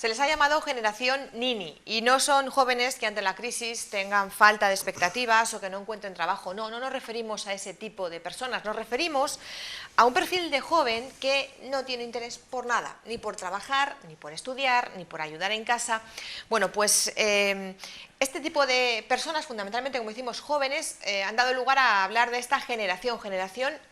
Se les ha llamado generación Nini y no son jóvenes que ante la crisis tengan falta de expectativas o que no encuentren trabajo. No nos referimos a ese tipo de personas, nos referimos a un perfil de joven que no tiene interés por nada, ni por trabajar, ni por estudiar, ni por ayudar en casa. Bueno, pues este tipo de personas, fundamentalmente, como decimos, jóvenes, han dado lugar a hablar de esta generación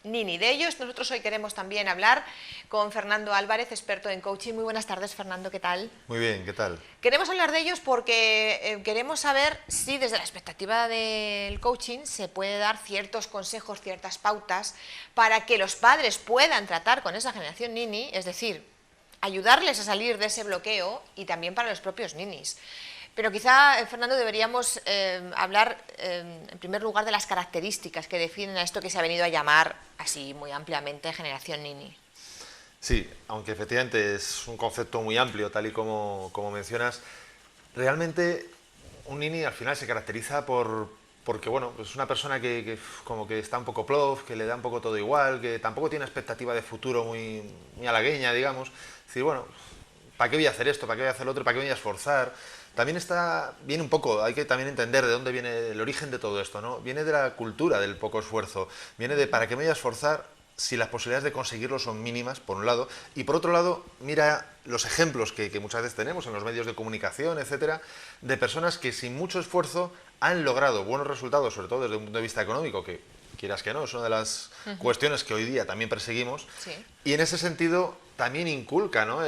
Nini. De ellos nosotros hoy queremos también hablar con Fernando Álvarez, experto en coaching. Muy buenas tardes, Fernando, ¿qué tal? Muy bien, ¿qué tal? Queremos hablar de ellos porque queremos saber si desde la perspectiva del coaching se puede dar ciertos consejos, ciertas pautas para que los padres puedan tratar con esa generación Nini, es decir, ayudarles a salir de ese bloqueo y también para los propios ninis. Pero quizá, Fernando, deberíamos hablar en primer lugar de las características que definen a esto que se ha venido a llamar así muy ampliamente generación Nini. Sí, aunque efectivamente es un concepto muy amplio, tal y como mencionas, realmente un Nini al final se caracteriza porque bueno, es una persona que como que está un poco plof, que le da un poco todo igual, que tampoco tiene expectativa de futuro muy halagueña, digamos. Es decir, bueno, ¿para qué voy a hacer esto? ¿Para qué voy a hacer lo otro? ¿Para qué voy a esforzar? También viene un poco, hay que también entender de dónde viene el origen de todo esto, ¿no? Viene de la cultura del poco esfuerzo, viene de ¿para qué me voy a esforzar si las posibilidades de conseguirlo son mínimas, por un lado, y por otro lado, mira los ejemplos que muchas veces tenemos en los medios de comunicación, etcétera, de personas que sin mucho esfuerzo han logrado buenos resultados, sobre todo desde un punto de vista económico, que quieras que no, es una de las cuestiones que hoy día también perseguimos, Sí. y en ese sentido también inculca, ¿no?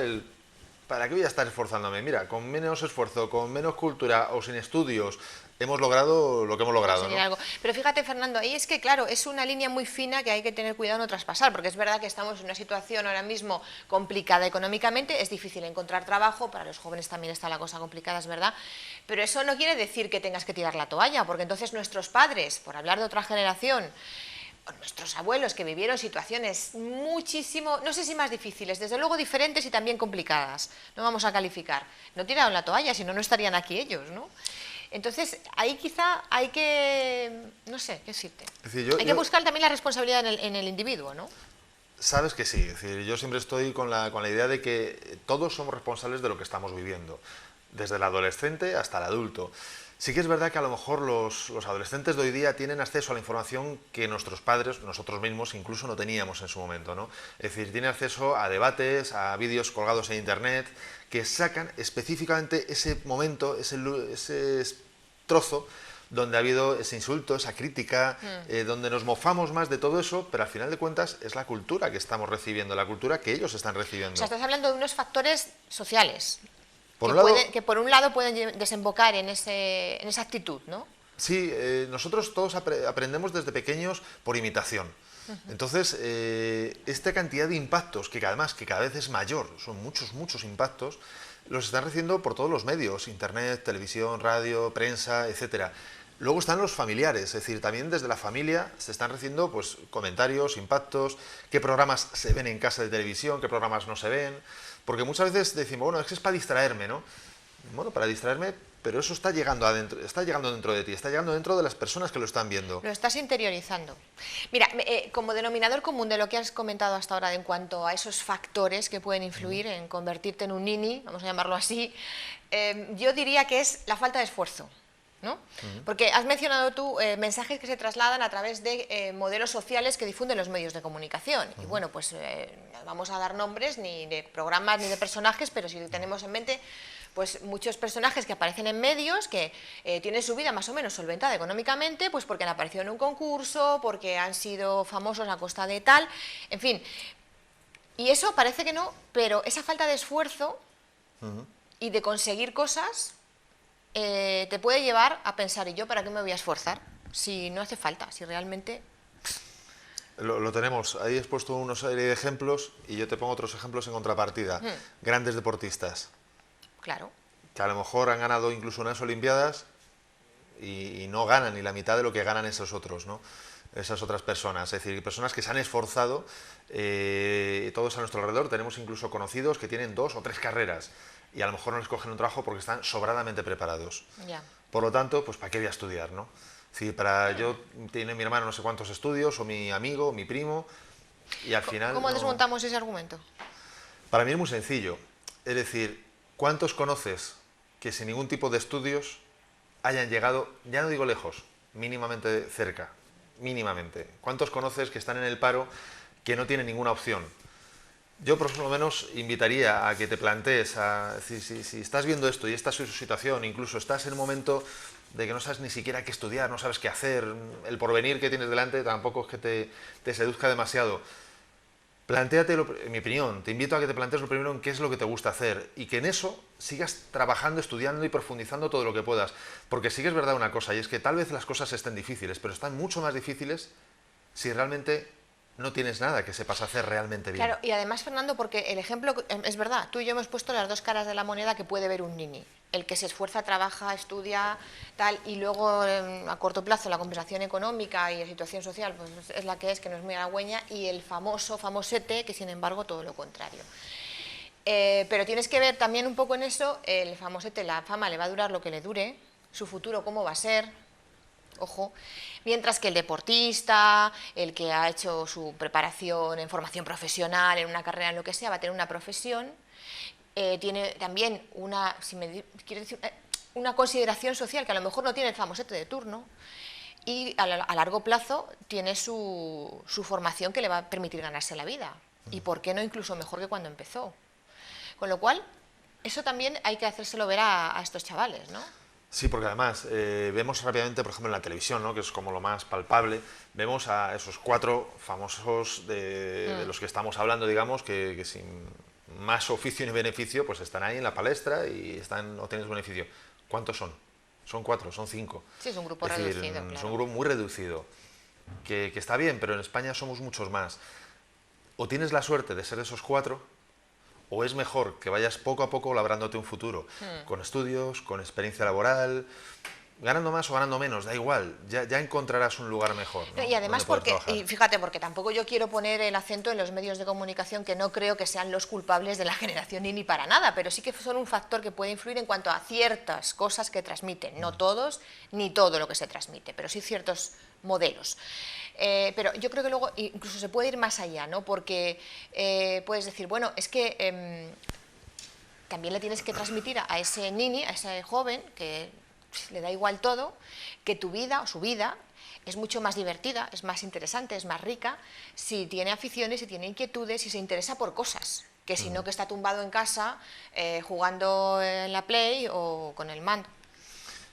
¿Para qué voy a estar esforzándome? Mira, con menos esfuerzo, con menos cultura o sin estudios, hemos logrado lo que hemos logrado, ¿no? Algo. Pero fíjate, Fernando, ahí es que, claro, es una línea muy fina que hay que tener cuidado no traspasar, porque es verdad que estamos en una situación ahora mismo complicada económicamente, es difícil encontrar trabajo, para los jóvenes también está la cosa complicada, es verdad, pero eso no quiere decir que tengas que tirar la toalla, porque entonces nuestros padres, por hablar de otra generación, o nuestros abuelos que vivieron situaciones muchísimo, no sé si más difíciles, desde luego diferentes y también complicadas, no vamos a calificar, no tiraron la toalla, si no, no estarían aquí ellos, ¿no? Entonces, ahí quizá hay que, no sé, qué decirte, Es decir, hay que buscar también la responsabilidad en el individuo, ¿no? sabes que sí, es decir, yo siempre estoy con la idea de que todos somos responsables de lo que estamos viviendo, desde el adolescente hasta el adulto. Sí que es verdad que a lo mejor los adolescentes de hoy día tienen acceso a la información que nuestros padres, nosotros mismos, incluso no teníamos en su momento, ¿no? Es decir, tienen acceso a debates, a vídeos colgados en internet, que sacan específicamente ese momento, ese trozo donde ha habido ese insulto, esa crítica, donde nos mofamos más de todo eso, pero al final de cuentas es la cultura que estamos recibiendo, la cultura que ellos están recibiendo. O sea, estás hablando de unos factores sociales, Por un lado, que por un lado pueden desembocar en esa actitud, ¿no? sí, nosotros todos aprendemos desde pequeños por imitación. Entonces, esta cantidad de impactos, que además que cada vez es mayor, son muchos impactos, los están recibiendo por todos los medios, internet, televisión, radio, prensa, etcétera. Luego están los familiares, es decir, también desde la familia se están recibiendo pues, comentarios, impactos, qué programas se ven en casa de televisión, qué programas no se ven, porque muchas veces decimos, bueno, es que es para distraerme, ¿no? Bueno, para distraerme, pero eso está llegando adentro, está llegando dentro de ti, está llegando dentro de las personas que lo están viendo. Lo estás interiorizando. Mira, como denominador común de lo que has comentado hasta ahora en cuanto a esos factores que pueden influir en convertirte en un nini, vamos a llamarlo así, yo diría que es la falta de esfuerzo, ¿no? Porque has mencionado tú mensajes que se trasladan a través de modelos sociales que difunden los medios de comunicación. Y bueno, pues no vamos a dar nombres ni de programas ni de personajes, pero si tenemos en mente pues muchos personajes que aparecen en medios que tienen su vida más o menos solventada económicamente, pues porque han aparecido en un concurso, porque han sido famosos a costa de tal, en fin. Y eso parece que no, pero esa falta de esfuerzo y de conseguir cosas te puede llevar a pensar, ¿y yo para qué me voy a esforzar? Si no hace falta, si realmente... Lo tenemos, ahí he puesto una serie de ejemplos y yo te pongo otros ejemplos en contrapartida. Grandes deportistas. Claro. Que a lo mejor han ganado incluso unas Olimpiadas y no ganan ni la mitad de lo que ganan esos otros, ¿no? Esas otras personas, es decir, personas que se han esforzado, todos a nuestro alrededor, tenemos incluso conocidos que tienen 2 o 3 carreras y a lo mejor no les cogen un trabajo porque están sobradamente preparados. Ya. Por lo tanto, pues ¿para qué voy a estudiar, no? Si yo tiene mi hermano no sé cuántos estudios, o mi amigo, mi primo, y al final... ¿Cómo no... desmontamos ese argumento? Para mí es muy sencillo, es decir, ¿Cuántos conoces que sin ningún tipo de estudios hayan llegado, ya no digo lejos, mínimamente cerca? Mínimamente. ¿Cuántos conoces que están en el paro que no tienen ninguna opción? Yo por lo menos invitaría a que te plantees, si estás viendo esto y esta es su situación, incluso estás en un momento de que no sabes ni siquiera qué estudiar, no sabes qué hacer, el porvenir que tienes delante tampoco es que te seduzca demasiado. Plantéate, en mi opinión, te invito a que te plantees lo primero en qué es lo que te gusta hacer y que en eso sigas trabajando, estudiando y profundizando todo lo que puedas. Porque sí que es verdad una cosa, y es que tal vez las cosas estén difíciles, pero están mucho más difíciles si realmente no tienes nada que sepas hacer realmente bien. Claro, y además, Fernando, porque el ejemplo, es verdad, tú y yo hemos puesto las dos caras de la moneda que puede ver un nini. El que se esfuerza, trabaja, estudia, tal, y luego a corto plazo la compensación económica y la situación social pues es la que es, que no es muy halagüeña, y el famosete, que sin embargo todo lo contrario. Pero tienes que ver también un poco en eso, el famosete, la fama le va a durar lo que le dure, su futuro cómo va a ser, ojo, mientras que el deportista, el que ha hecho su preparación en formación profesional, en una carrera, en lo que sea, va a tener una profesión, tiene también una, quiero decir, una consideración social que a lo mejor no tiene el famosete de turno y a largo plazo tiene su formación que le va a permitir ganarse la vida. Y por qué no incluso mejor que cuando empezó. Con lo cual, eso también hay que hacérselo ver a estos chavales, ¿no? Sí, porque además vemos rápidamente, por ejemplo, en la televisión, ¿no?, que es como lo más palpable, vemos a esos 4 famosos de los que estamos hablando, digamos, que sin más oficio ni beneficio, pues están ahí en la palestra y están obteniendo beneficio. ¿Cuántos son? Son 4, son 5. Sí, es un grupo Es decir, reducido, claro. es un grupo muy reducido, que está bien, pero en España somos muchos más. O tienes la suerte de ser de esos 4, o es mejor que vayas poco a poco labrándote un futuro, con estudios, con experiencia laboral, ganando más o ganando menos, da igual, ya encontrarás un lugar mejor, ¿no?, Y además donde poder porque, trabajar. y fíjate, porque tampoco yo quiero poner el acento en los medios de comunicación, que no creo que sean los culpables de la generación ni para nada, pero sí que son un factor que puede influir en cuanto a ciertas cosas que transmiten, no todos, ni todo lo que se transmite, pero sí ciertos modelos. Pero yo creo que luego incluso se puede ir más allá, ¿no? Porque puedes decir, bueno, es que también le tienes que transmitir a ese nini, a ese joven, que le da igual todo, que tu vida o su vida es mucho más divertida, es más interesante, es más rica, si tiene aficiones, si tiene inquietudes, si se interesa por cosas, que si no que está tumbado en casa jugando en la Play o con el mando.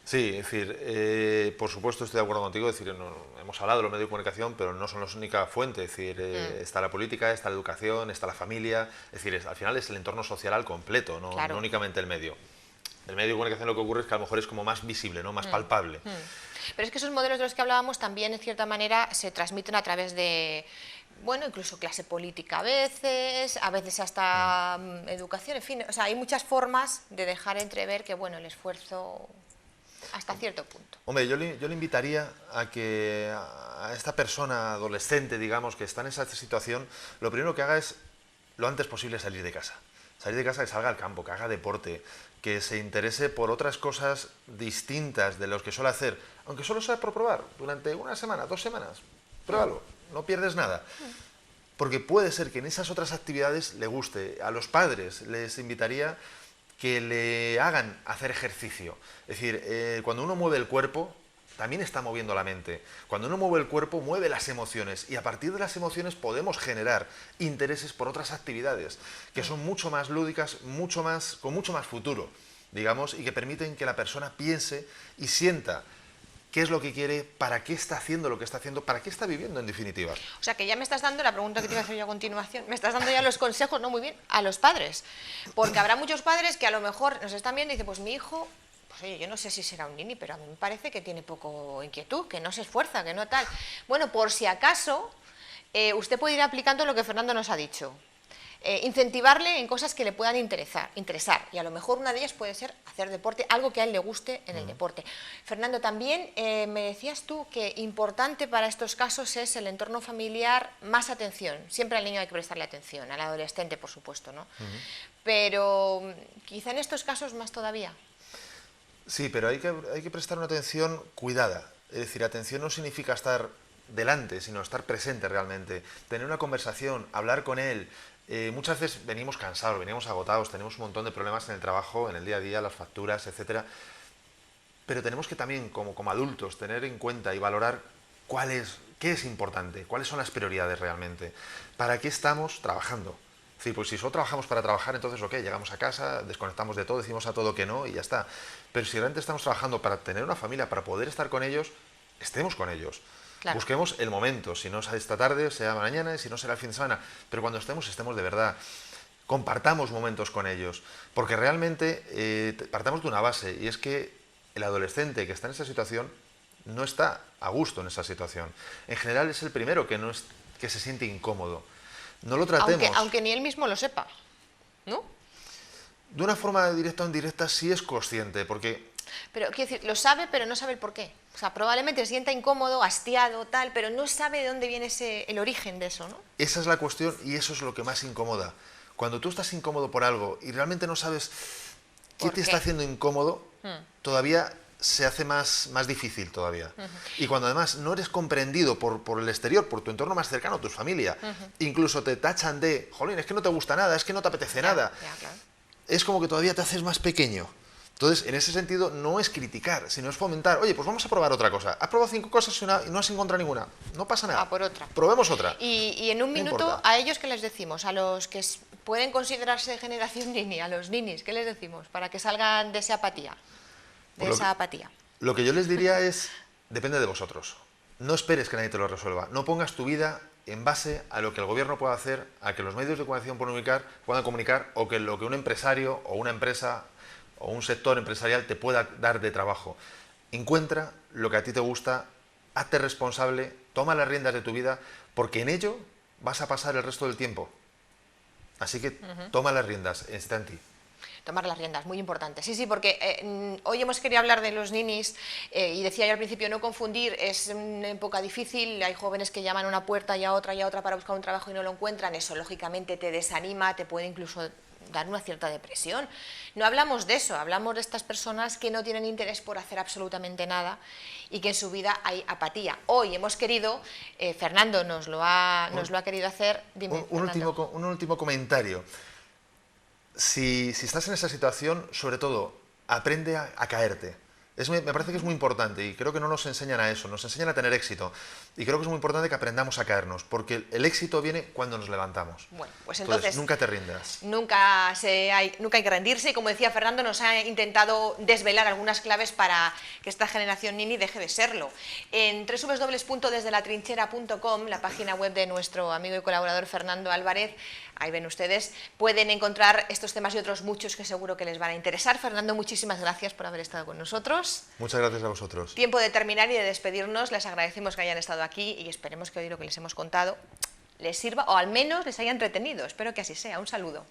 Sí, es decir, por supuesto estoy de acuerdo contigo, es decir, hemos hablado de los medios de comunicación, pero no son la única fuente, es decir, está la política, está la educación, está la familia, es decir, al final es el entorno social al completo, no, Claro. no únicamente el medio. El medio de comunicación lo que ocurre es que a lo mejor es como más visible, ¿no?, más palpable. Pero es que esos modelos de los que hablábamos también, en cierta manera, se transmiten a través de, bueno, incluso clase política a veces hasta educación, en fin, o sea, hay muchas formas de dejar entrever que, bueno, el esfuerzo hasta cierto punto. Hombre, yo le invitaría a que a esta persona adolescente, digamos, que está en esa situación, lo primero que haga es lo antes posible salir de casa. Salir de casa, que salga al campo, que haga deporte, que se interese por otras cosas distintas de los que suele hacer, aunque solo sea por probar, durante una semana, 2 semanas, pruébalo, no pierdes nada. Porque puede ser que en esas otras actividades le guste. A los padres les invitaría que le hagan hacer ejercicio. Es decir, cuando uno mueve el cuerpo, también está moviendo la mente. Cuando uno mueve el cuerpo, mueve las emociones. Y a partir de las emociones podemos generar intereses por otras actividades, que son mucho más lúdicas, con mucho más futuro, digamos, y que permiten que la persona piense y sienta qué es lo que quiere, para qué está haciendo lo que está haciendo, para qué está viviendo, en definitiva. O sea, que ya me estás dando la pregunta que te iba a hacer yo a continuación, me estás dando ya los consejos, no muy bien, a los padres. Porque habrá muchos padres que a lo mejor nos están viendo y dicen, pues mi hijo, pues oye, yo no sé si será un nini, pero a mí me parece que tiene poco inquietud, que no se esfuerza, que no tal. Bueno, por si acaso, usted puede ir aplicando lo que Fernando nos ha dicho. Incentivarle en cosas que le puedan interesar, y a lo mejor una de ellas puede ser hacer deporte, algo que a él le guste en el deporte. Fernando, también me decías tú que importante para estos casos es el entorno familiar, más atención, siempre al niño hay que prestarle atención, al adolescente por supuesto, ¿no? Pero quizá en estos casos más todavía. Sí, pero hay que prestar una atención cuidada, es decir, atención no significa estar delante, sino estar presente realmente, tener una conversación, hablar con él, muchas veces venimos cansados, venimos agotados, tenemos un montón de problemas en el trabajo, en el día a día, las facturas, etcétera. Pero tenemos que también, como adultos, tener en cuenta y valorar qué es importante, cuáles son las prioridades realmente, para qué estamos trabajando. Es decir, pues si solo trabajamos para trabajar, entonces ok, llegamos a casa, desconectamos de todo, decimos a todo que no y ya está. Pero si realmente estamos trabajando para tener una familia, para poder estar con ellos, estemos con ellos. Claro. Busquemos el momento, si no sea esta tarde, sea mañana, y si no será el fin de semana, pero cuando estemos de verdad. Compartamos momentos con ellos, porque realmente partamos de una base, y es que el adolescente que está en esa situación no está a gusto en esa situación. En general es el primero que se siente incómodo. No lo tratemos. Aunque ni él mismo lo sepa, ¿no? De una forma directa o indirecta sí es consciente, porque... Pero, quiero decir, lo sabe, pero no sabe el porqué. O sea, probablemente se sienta incómodo, hastiado, tal, pero no sabe de dónde viene el origen de eso, ¿no? Esa es la cuestión y eso es lo que más incomoda. Cuando tú estás incómodo por algo y realmente no sabes qué te está haciendo incómodo, todavía se hace más difícil todavía. Y cuando además no eres comprendido por el exterior, por tu entorno más cercano, tu familia, incluso te tachan de, jolín, es que no te gusta nada, es que no te apetece nada, claro. Es como que todavía te haces más pequeño. Entonces, en ese sentido, no es criticar, sino es fomentar. Oye, pues vamos a probar otra cosa. Has probado 5 cosas y no has encontrado ninguna. No pasa nada. Por otra. Probemos otra. Y en un minuto, ¿a ellos qué les decimos? A los que pueden considerarse generación nini, a los ninis, ¿qué les decimos? Para que salgan de esa apatía. Lo que yo les diría es, depende de vosotros. No esperes que nadie te lo resuelva. No pongas tu vida en base a lo que el gobierno pueda hacer, a que los medios de comunicación puedan comunicar, o que lo que un empresario o una empresa o un sector empresarial te pueda dar de trabajo. Encuentra lo que a ti te gusta, hazte responsable, toma las riendas de tu vida, porque en ello vas a pasar el resto del tiempo. Así que toma las riendas, está en ti. Tomar las riendas, muy importante. Sí, porque hoy hemos querido hablar de los ninis y decía yo al principio no confundir, es una época difícil, hay jóvenes que llaman a una puerta y a otra para buscar un trabajo y no lo encuentran, eso lógicamente te desanima, te puede incluso dar una cierta depresión. No hablamos de eso, hablamos de estas personas que no tienen interés por hacer absolutamente nada y que en su vida hay apatía. Hoy hemos querido, Fernando nos lo ha querido hacer. Dime, un último comentario. Si estás en esa situación, sobre todo, aprende a caerte. Me parece que es muy importante y creo que no nos enseñan a eso, nos enseñan a tener éxito. Y creo que es muy importante que aprendamos a caernos, porque el éxito viene cuando nos levantamos. Bueno, pues entonces nunca te rindas. Nunca hay que rendirse y como decía Fernando, nos ha intentado desvelar algunas claves para que esta generación nini deje de serlo. En www.desdelatrinchera.com, la página web de nuestro amigo y colaborador Fernando Álvarez, ahí ven ustedes, pueden encontrar estos temas y otros muchos que seguro que les van a interesar. Fernando, muchísimas gracias por haber estado con nosotros. Muchas gracias a vosotros. Tiempo de terminar y de despedirnos. Les agradecemos que hayan estado aquí y esperemos que hoy lo que les hemos contado les sirva o al menos les haya entretenido. Espero que así sea. Un saludo.